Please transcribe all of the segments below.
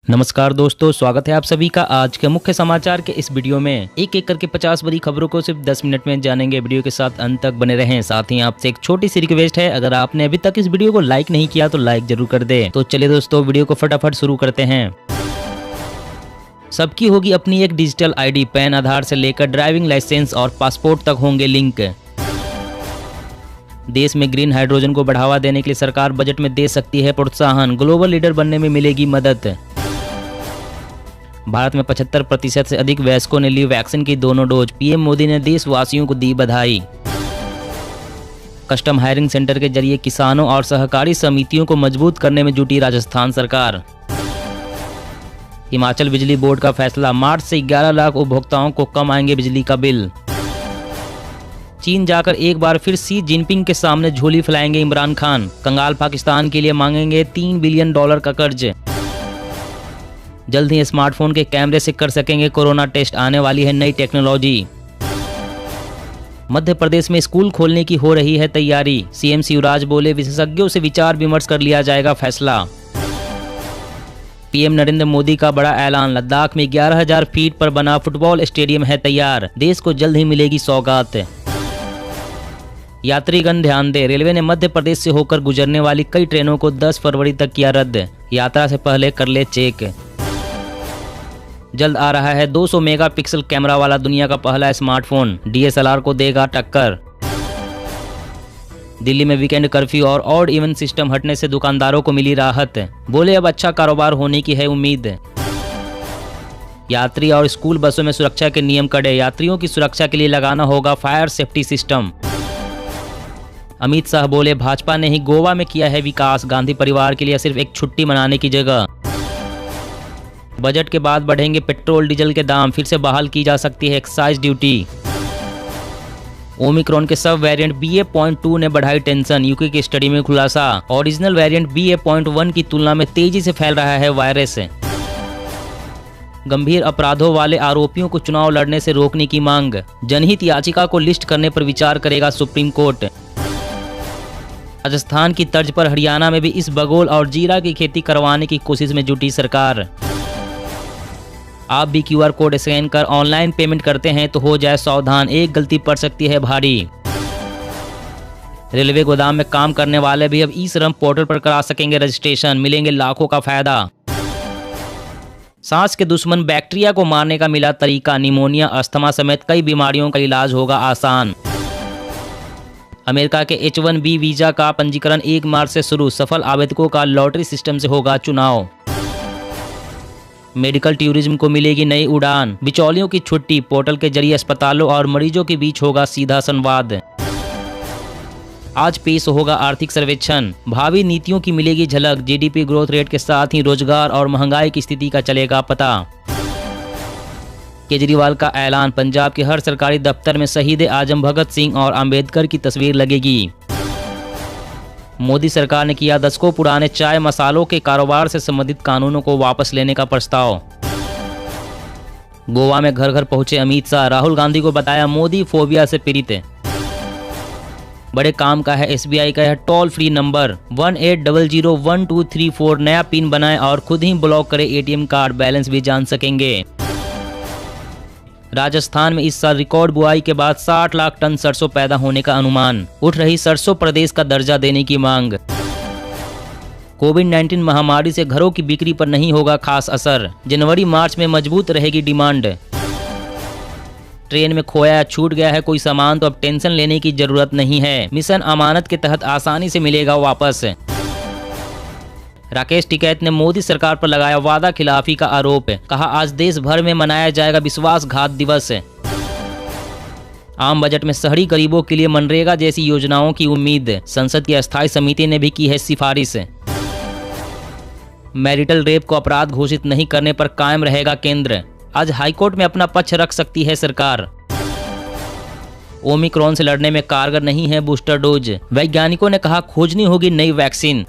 नमस्कार दोस्तों, स्वागत है आप सभी का आज के मुख्य समाचार के इस वीडियो में। एक एक करके 50 बड़ी खबरों को सिर्फ 10 मिनट में जानेंगे। वीडियो के साथ अंत तक बने रहें। साथ ही आपसे एक छोटी सी रिक्वेस्ट है, अगर आपने अभी तक इस वीडियो को लाइक नहीं किया तो लाइक जरूर कर दें। तो चलिए दोस्तों, वीडियो को फटाफट शुरू करते हैं। सबकी होगी अपनी एक डिजिटल आईडी। पैन, आधार से लेकर ड्राइविंग लाइसेंस और पासपोर्ट तक होंगे लिंक। देश में ग्रीन हाइड्रोजन को बढ़ावा देने के लिए सरकार बजट में दे सकती है प्रोत्साहन। ग्लोबल लीडर बनने में मिलेगी मदद। भारत में 75% से अधिक वयस्कों ने ली वैक्सीन की दोनों डोज। पीएम मोदी ने देशवासियों को दी बधाई। कस्टम हायरिंग सेंटर के जरिए किसानों और सहकारी समितियों को मजबूत करने में जुटी राजस्थान सरकार। हिमाचल बिजली बोर्ड का फैसला, मार्च से 11 लाख उपभोक्ताओं को कम आएंगे बिजली का बिल। चीन जाकर एक बार फिर शी जिनपिंग के सामने झोली फैलाएंगे इमरान खान। कंगाल पाकिस्तान के लिए मांगेंगे $3 बिलियन का कर्ज। जल्द ही स्मार्टफोन के कैमरे से कर सकेंगे कोरोना टेस्ट। आने वाली है नई टेक्नोलॉजी। मध्य प्रदेश में स्कूल खोलने की हो रही है तैयारी। सीएम शिवराज बोले, विशेषज्ञों से विचार विमर्श कर लिया जाएगा फैसला। पीएम नरेंद्र मोदी का बड़ा ऐलान, लद्दाख में 11,000 फीट पर बना फुटबॉल स्टेडियम है तैयार। देश को जल्द ही मिलेगी सौगात। यात्रीगण ध्यान दें, रेलवे ने मध्य प्रदेश से होकर गुजरने वाली कई ट्रेनों को 10 फरवरी तक किया रद्द। यात्रा से पहले कर ले चेक। जल्द आ रहा है 200 मेगापिक्सल कैमरा वाला दुनिया का पहला स्मार्टफोन। डीएसएलआर को देगा टक्कर। दिल्ली में वीकेंड कर्फ्यू और ऑड इवन सिस्टम हटने से दुकानदारों को मिली राहत। बोले, अब अच्छा कारोबार होने की है उम्मीद। यात्री और स्कूल बसों में सुरक्षा के नियम कड़े। यात्रियों की सुरक्षा के लिए लगाना होगा fire safety system. Amit Shah बोले, भाजपा ने ही गोवा में किया है विकास। गांधी परिवार के लिए सिर्फ एक छुट्टी मनाने की जगह। बजट के बाद बढ़ेंगे पेट्रोल डीजल के दाम। फिर से बहाल की जा सकती है एक्साइज ड्यूटी। ओमिक्रॉन के सब वेरिएंट BA.2 ने बढ़ाई टेंशन। यूके की स्टडी में खुलासा, ओरिजिनल वेरिएंट BA.1 की तुलना में तेजी से फैल रहा है वायरस। गंभीर अपराधों वाले आरोपियों को चुनाव लड़ने से रोकने की मांग। जनहित याचिका को लिस्ट करने पर विचार करेगा सुप्रीम कोर्ट। राजस्थान की तर्ज पर हरियाणा में भी इसबगोल और जीरा की खेती करवाने की कोशिश में जुटी सरकार। आप भी QR कोड स्कैन कर ऑनलाइन पेमेंट करते हैं तो हो जाए सावधान, एक गलती पड़ सकती है भारी। रेलवे गोदाम में काम करने वाले भी अब ई-श्रम पोर्टल पर करा सकेंगे रजिस्ट्रेशन। मिलेंगे लाखों का फायदा। सांस के दुश्मन बैक्टीरिया को मारने का मिला तरीका। निमोनिया, अस्थमा समेत कई बीमारियों का इलाज होगा आसान। अमेरिका के H-1B वीजा का पंजीकरण 1 मार्च से शुरू। सफल आवेदकों का लॉटरी सिस्टम से होगा चुनाव। मेडिकल टूरिज्म को मिलेगी नई उड़ान। बिचौलियों की छुट्टी। पोर्टल के जरिए अस्पतालों और मरीजों के बीच होगा सीधा संवाद। आज पेश होगा आर्थिक सर्वेक्षण। भावी नीतियों की मिलेगी झलक। GDP ग्रोथ रेट के साथ ही रोजगार और महंगाई की स्थिति का चलेगा पता। केजरीवाल का ऐलान, पंजाब के हर सरकारी दफ्तर में शहीद आजम भगत सिंह और अंबेडकर की तस्वीर लगेगी। मोदी सरकार ने किया दशकों पुराने चाय मसालों के कारोबार से संबंधित कानूनों को वापस लेने का प्रस्ताव। गोवा में घर घर पहुंचे अमित शाह। राहुल गांधी को बताया मोदी फोबिया से पीड़ित। बड़े काम का है SBI का यह टोल फ्री नंबर 18001234। नया पिन बनाएं और खुद ही ब्लॉक करें ATM कार्ड। बैलेंस भी जान सकेंगे। राजस्थान में इस साल रिकॉर्ड बुआई के बाद 60 लाख टन सरसों पैदा होने का अनुमान। उठ रही सरसों प्रदेश का दर्जा देने की मांग। कोविड-19 महामारी से घरों की बिक्री पर नहीं होगा खास असर। जनवरी मार्च में मजबूत रहेगी डिमांड। ट्रेन में खोया या छूट गया है कोई सामान तो अब टेंशन लेने की जरूरत नहीं है। मिशन अमानत के तहत आसानी से मिलेगा वापस। राकेश टिकैत ने मोदी सरकार पर लगाया वादा खिलाफी का आरोप। कहा, आज देश भर में मनाया जाएगा विश्वासघात दिवस। आम बजट में शहरी गरीबों के लिए मनरेगा जैसी योजनाओं की उम्मीद। संसद की अस्थायी समिति ने भी की है सिफारिश। मैरिटल रेप को अपराध घोषित नहीं करने पर कायम रहेगा केंद्र। आज हाईकोर्ट में अपना पक्ष रख सकती है सरकार। ओमिक्रॉन से लड़ने में कारगर नहीं है बूस्टर डोज। वैज्ञानिकों ने कहा, खोजनी होगी नई वैक्सीन।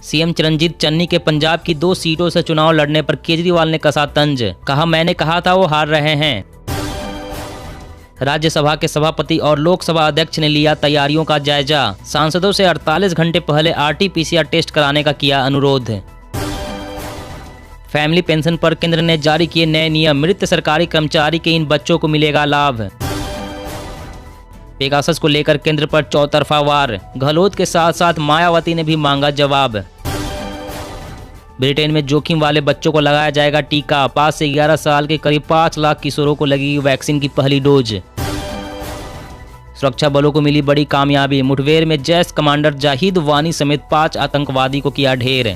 सीएम चरणजीत चन्नी के पंजाब की 2 सीटों से चुनाव लड़ने पर केजरीवाल ने कसा तंज। कहा, मैंने कहा था वो हार रहे हैं। राज्यसभा के सभापति और लोकसभा अध्यक्ष ने लिया तैयारियों का जायजा। सांसदों से 48 घंटे पहले RT-PCR टेस्ट कराने का किया अनुरोध। फैमिली पेंशन पर केंद्र ने जारी किए नए नियम, मृत सरकारी कर्मचारी के इन बच्चों को मिलेगा लाभ। पेगासस को लेकर केंद्र पर चौतरफा वार, गहलोत के साथ साथ मायावती ने भी मांगा जवाब। ब्रिटेन में जोखिम वाले बच्चों को लगाया जाएगा टीका, 5 से 11 साल के करीब 5 लाख किशोरों को लगेगी वैक्सीन की पहली डोज। सुरक्षा बलों को मिली बड़ी कामयाबी, मुठभेड़ में जैश कमांडर जाहिद वानी समेत 5 आतंकवादी को किया ढेर।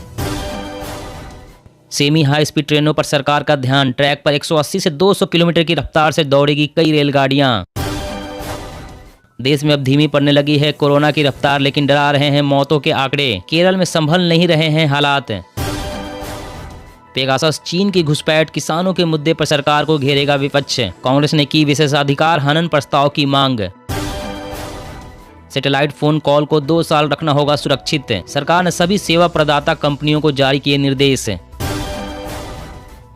सेमी हाई स्पीड ट्रेनों पर सरकार का ध्यान, ट्रैक पर 180 से 200 किलोमीटर की रफ्तार से दौड़ेगी कई रेलगाड़ियां। देश में अब धीमी पड़ने लगी है कोरोना की रफ्तार, लेकिन डरा रहे हैं मौतों के आंकड़े, केरल में संभल नहीं रहे हैं हालात। पेगासस चीन की घुसपैठ, किसानों के मुद्दे पर सरकार को घेरेगा विपक्ष, कांग्रेस ने की विशेषाधिकार हनन प्रस्ताव की मांग। सैटेलाइट फोन कॉल को 2 साल रखना होगा सुरक्षित, सरकार ने सभी सेवा प्रदाता कंपनियों को जारी किए निर्देश।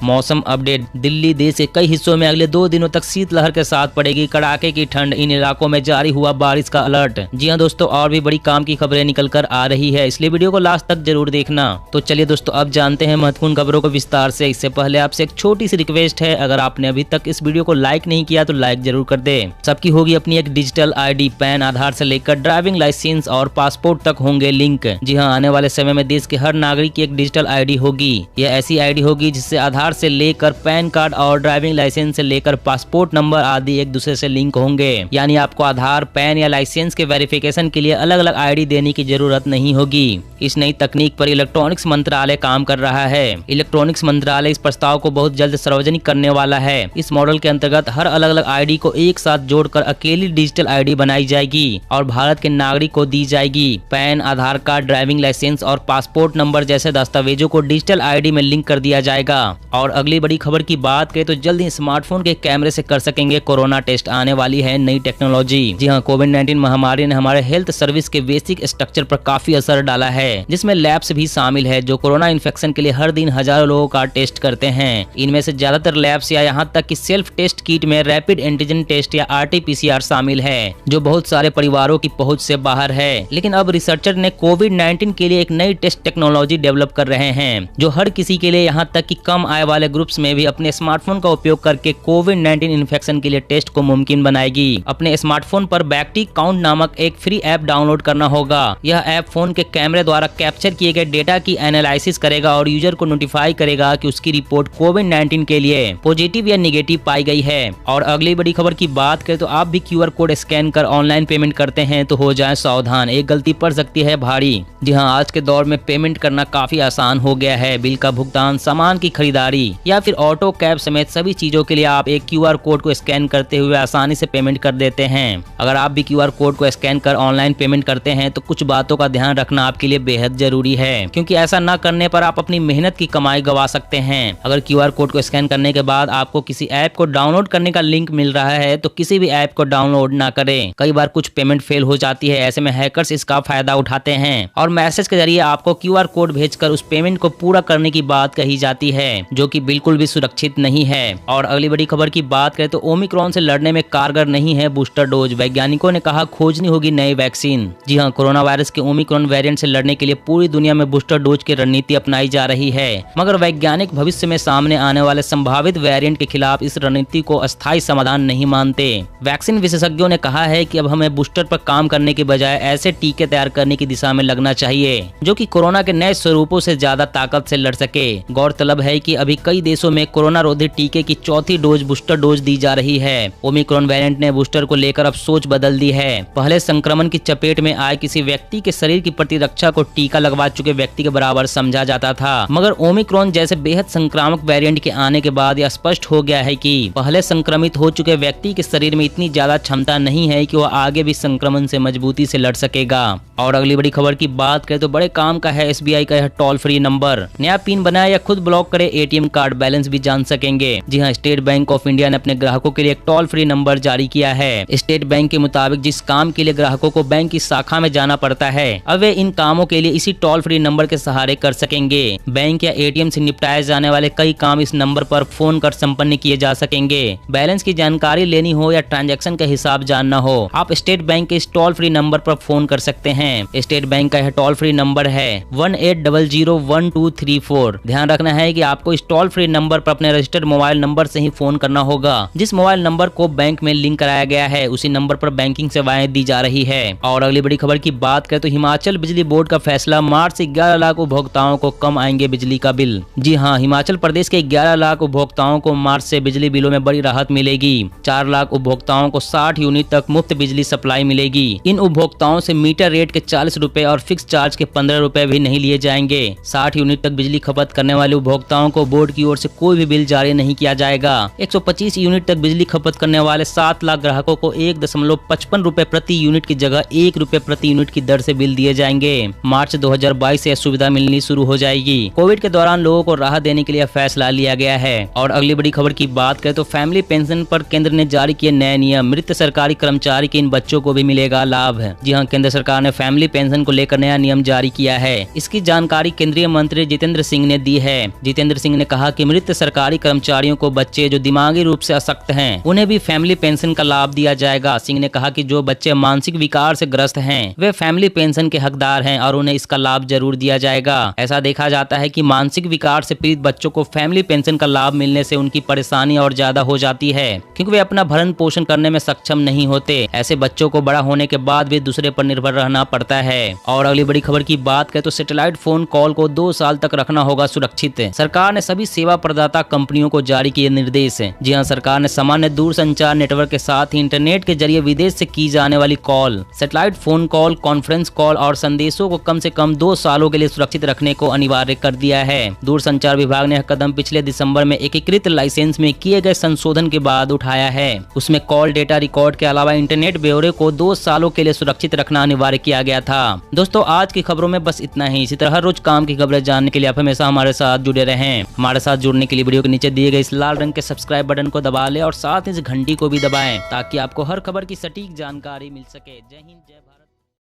मौसम अपडेट, दिल्ली देश के कई हिस्सों में अगले 2 दिनों तक शीतलहर के साथ पड़ेगी कड़ाके की ठंड, इन इलाकों में जारी हुआ बारिश का अलर्ट। जी हां दोस्तों, और भी बड़ी काम की खबरें निकल कर आ रही है, इसलिए वीडियो को लास्ट तक जरूर देखना। तो चलिए दोस्तों, अब जानते हैं महत्वपूर्ण खबरों को विस्तार से। इससे पहले आपसे एक छोटी सी रिक्वेस्ट है, अगर आपने अभी तक इस वीडियो को लाइक नहीं किया तो लाइक जरूर कर दे। सबकी होगी अपनी एक डिजिटल ID, पैन, आधार से लेकर ड्राइविंग लाइसेंस और पासपोर्ट तक होंगे लिंक। जी हाँ, आने वाले समय में देश के हर नागरिक की एक डिजिटल ID होगी। यह ऐसी ID होगी जिससे आधार से लेकर पैन कार्ड और ड्राइविंग लाइसेंस से लेकर पासपोर्ट नंबर आदि एक दूसरे से लिंक होंगे। यानी आपको आधार, पैन या लाइसेंस के वेरिफिकेशन के लिए अलग अलग ID देने की जरूरत नहीं होगी। इस नई तकनीक पर इलेक्ट्रॉनिक्स मंत्रालय काम कर रहा है। इलेक्ट्रॉनिक्स मंत्रालय इस प्रस्ताव को बहुत जल्द सार्वजनिक करने वाला है। इस मॉडल के अंतर्गत हर अलग अलग ID को एक साथ जोड़कर अकेली डिजिटल ID बनाई जाएगी और भारत के नागरिक को दी जाएगी। पैन, आधार कार्ड, ड्राइविंग लाइसेंस और पासपोर्ट नंबर जैसे दस्तावेजों को डिजिटल ID में लिंक कर दिया जाएगा। और अगली बड़ी खबर की बात करें तो जल्द ही स्मार्टफोन के कैमरे से कर सकेंगे कोरोना टेस्ट, आने वाली है नई टेक्नोलॉजी। जी हाँ, कोविड-19 महामारी ने हमारे हेल्थ सर्विस के बेसिक स्ट्रक्चर पर काफी असर डाला है, जिसमें लैब्स भी शामिल है जो कोरोना इन्फेक्शन के लिए हर दिन हजारों लोगों का टेस्ट करते हैं। इनमें से ज्यादातर लैब्स या यहाँ तक कि सेल्फ टेस्ट किट में रैपिड एंटीजन टेस्ट या RT-PCR शामिल है, जो बहुत सारे परिवारों की पहुँच से बाहर है। लेकिन अब रिसर्चर ने कोविड-19 के लिए एक नई टेस्ट टेक्नोलॉजी डेवलप कर रहे हैं, जो हर किसी के लिए यहाँ तक कि कम आय वाले ग्रुप्स में भी अपने स्मार्टफोन का उपयोग करके कोविड-19 इन्फेक्शन के लिए टेस्ट को मुमकिन बनाएगी। अपने स्मार्टफोन पर बैक्टी काउंट नामक एक फ्री ऐप डाउनलोड करना होगा। यह ऐप फोन के कैमरे द्वारा कैप्चर किए गए डेटा की एनालिसिस करेगा और यूजर को नोटिफाई करेगा कि उसकी रिपोर्ट कोविड-19 के लिए पॉजिटिव या निगेटिव पाई गई है। और अगली बड़ी खबर की बात करें तो आप भी QR कोड स्कैन कर ऑनलाइन पेमेंट करते हैं तो हो जाए सावधान, एक गलती पड़ सकती है भारी। जी हाँ, आज के दौर में पेमेंट करना काफी आसान हो गया है। बिल का भुगतान, सामान की खरीदारी या फिर ऑटो कैब समेत सभी चीजों के लिए आप एक QR कोड को स्कैन करते हुए आसानी से पेमेंट कर देते हैं। अगर आप भी QR कोड को स्कैन कर ऑनलाइन पेमेंट करते हैं तो कुछ बातों का ध्यान रखना आपके लिए बेहद जरूरी है, क्योंकि ऐसा न करने पर आप अपनी मेहनत की कमाई गवा सकते हैं। अगर QR कोड को स्कैन करने के बाद आपको किसी ऐप को डाउनलोड करने का लिंक मिल रहा है तो किसी भी ऐप को डाउनलोड ना करें। कई बार कुछ पेमेंट फेल हो जाती है, ऐसे में हैकर्स इसका फायदा उठाते हैं और मैसेज के जरिए आपको QR कोड भेजकर उस पेमेंट को पूरा करने की बात कही जाती है, जो कि बिल्कुल भी सुरक्षित नहीं है। और अगली बड़ी खबर की बात करें तो ओमिक्रॉन से लड़ने में कारगर नहीं है बूस्टर डोज, वैज्ञानिकों ने कहा खोजनी होगी नई वैक्सीन। जी हाँ, कोरोना वायरस के ओमिक्रॉन वेरिएंट से लड़ने के लिए पूरी दुनिया में बूस्टर डोज की रणनीति अपनाई जा रही है, मगर वैज्ञानिक भविष्य में सामने आने वाले संभावित वेरिएंट के खिलाफ इस रणनीति को अस्थायी समाधान नहीं मानते। वैक्सीन विशेषज्ञों ने कहा है कि अब हमें बूस्टर पर काम करने के बजाय ऐसे टीके तैयार करने की दिशा में लगना चाहिए जो कि कोरोना के नए स्वरूपों से ज्यादा ताकत से लड़ सके। गौरतलब है कि अभी कई देशों में कोरोना रोधी टीके की चौथी डोज बूस्टर डोज दी जा रही है। ओमिक्रॉन वेरिएंट ने बूस्टर को लेकर अब सोच बदल दी है। पहले संक्रमण की चपेट में आए किसी व्यक्ति के शरीर की प्रतिरक्षा को टीका लगवा चुके व्यक्ति के बराबर समझा जाता था, मगर ओमिक्रॉन जैसे बेहद संक्रामक वेरिएंट के आने के बाद यह स्पष्ट हो गया है कि पहले संक्रमित हो चुके व्यक्ति के शरीर में इतनी ज्यादा क्षमता नहीं है कि वह आगे भी संक्रमण से मजबूती से लड़ सकेगा। और अगली बड़ी खबर की बात करें तो बड़े काम का है SBI का यह टोल फ्री नंबर। नया पिन बनाए या खुद ब्लॉक करे ATM एटीएम कार्ड बैलेंस भी जान सकेंगे। जी हाँ, स्टेट बैंक ऑफ इंडिया ने अपने ग्राहकों के लिए एक टोल फ्री नंबर जारी किया है। स्टेट बैंक के मुताबिक जिस काम के लिए ग्राहकों को बैंक की शाखा में जाना पड़ता है, अब वे इन कामों के लिए इसी टोल फ्री नंबर के सहारे कर सकेंगे। बैंक या एटीएम से निपटाए जाने वाले कई काम इस नंबर पर फोन कर संपन्न किए जा सकेंगे। बैलेंस की जानकारी लेनी हो या ट्रांजैक्शन का हिसाब जानना हो, आप स्टेट बैंक के इस टोल फ्री नंबर पर फोन कर सकते हैं। स्टेट बैंक का यह टोल फ्री नंबर है 18001234। ध्यान रखना है कि आपको इस टोल फ्री नंबर पर अपने रजिस्टर्ड मोबाइल नंबर से ही फोन करना होगा। जिस मोबाइल नंबर को बैंक में लिंक कराया गया है उसी नंबर पर बैंकिंग सेवाएं दी जा रही है। और अगली बड़ी खबर की बात करें तो हिमाचल बिजली बोर्ड का फैसला, मार्च से 11 लाख उपभोक्ताओं को कम आएंगे बिजली का बिल। जी हाँ, हिमाचल प्रदेश के 11 लाख उपभोक्ताओं को मार्च से बिजली बिलों में बड़ी राहत मिलेगी। 4 लाख उपभोक्ताओं को 60 यूनिट तक मुफ्त बिजली सप्लाई मिलेगी। इन उपभोक्ताओं से मीटर रेट के 40 रुपए और फिक्स चार्ज के 15 रुपए भी नहीं लिए जाएंगे। 60 यूनिट तक बिजली खपत करने वाले उपभोक्ताओं को बोर्ड की ओर से कोई भी बिल जारी नहीं किया जाएगा। 125 यूनिट तक बिजली खपत करने वाले 7 लाख ग्राहकों को 1.55 रुपए प्रति यूनिट की जगह 1 रुपए प्रति यूनिट की दर से बिल दिए जाएंगे। मार्च 2022 से यह सुविधा मिलनी शुरू हो जाएगी। कोविड के दौरान लोगों को राहत देने के लिए फैसला लिया गया है। और अगली बड़ी खबर की बात करें तो फैमिली पेंशन पर केंद्र ने जारी किए नए नियम, मृत सरकारी कर्मचारी के इन बच्चों को भी मिलेगा लाभ। जी हाँ, केंद्र सरकार ने फैमिली पेंशन को लेकर नया नियम जारी किया है। इसकी जानकारी केंद्रीय मंत्री जितेंद्र सिंह ने दी है। जितेंद्र सिंह ने कहा कि मृत सरकारी कर्मचारियों को बच्चे जो दिमागी रूप से अशक्त हैं उन्हें भी फैमिली पेंशन का लाभ दिया जाएगा। सिंह ने कहा कि जो बच्चे मानसिक विकार से ग्रस्त हैं वे फैमिली पेंशन के हकदार हैं और उन्हें इसका लाभ जरूर दिया जाएगा। ऐसा देखा जाता है कि मानसिक विकार से पीड़ित बच्चों को फैमिली पेंशन का लाभ मिलने से उनकी परेशानी और ज्यादा हो जाती है, क्योंकि वे अपना भरण पोषण करने में सक्षम नहीं होते। ऐसे बच्चों को बड़ा होने के बाद भी दूसरे पर निर्भर रहना पड़ता है। और अगली बड़ी खबर की बात करें तो सैटेलाइट फोन कॉल को 2 साल तक रखना होगा सुरक्षित। सरकार ने सभी सेवा प्रदाता कंपनियों को जारी किए निर्देश। जी हाँ, सरकार ने सामान्य दूरसंचार नेटवर्क के साथ ही इंटरनेट के जरिए विदेश से की जाने वाली call, satellite phone call, conference call और संदेशों को कम से कम 2 सालों के लिए सुरक्षित रखने को अनिवार्य कर दिया है। दूरसंचार विभाग ने यह कदम पिछले दिसंबर में एकीकृत लाइसेंस में किए गए संशोधन के बाद उठाया है। उसमें कॉल डेटा रिकॉर्ड के अलावा इंटरनेट ब्यौरे को 2 सालों के लिए सुरक्षित रखना अनिवार्य किया गया था। दोस्तों, आज की खबरों में बस इतना ही। इसी तरह हर रोज काम की खबरें जानने के लिए आप हमेशा हमारे साथ जुड़े रहें। हमारे साथ जुड़ने के लिए वीडियो के नीचे दिए गए इस लाल रंग के सब्सक्राइब बटन को दबा लें और साथ ही इस घंटी को भी दबाएं ताकि आपको हर खबर की सटीक जानकारी मिल सके। जय हिंद, जय भारत।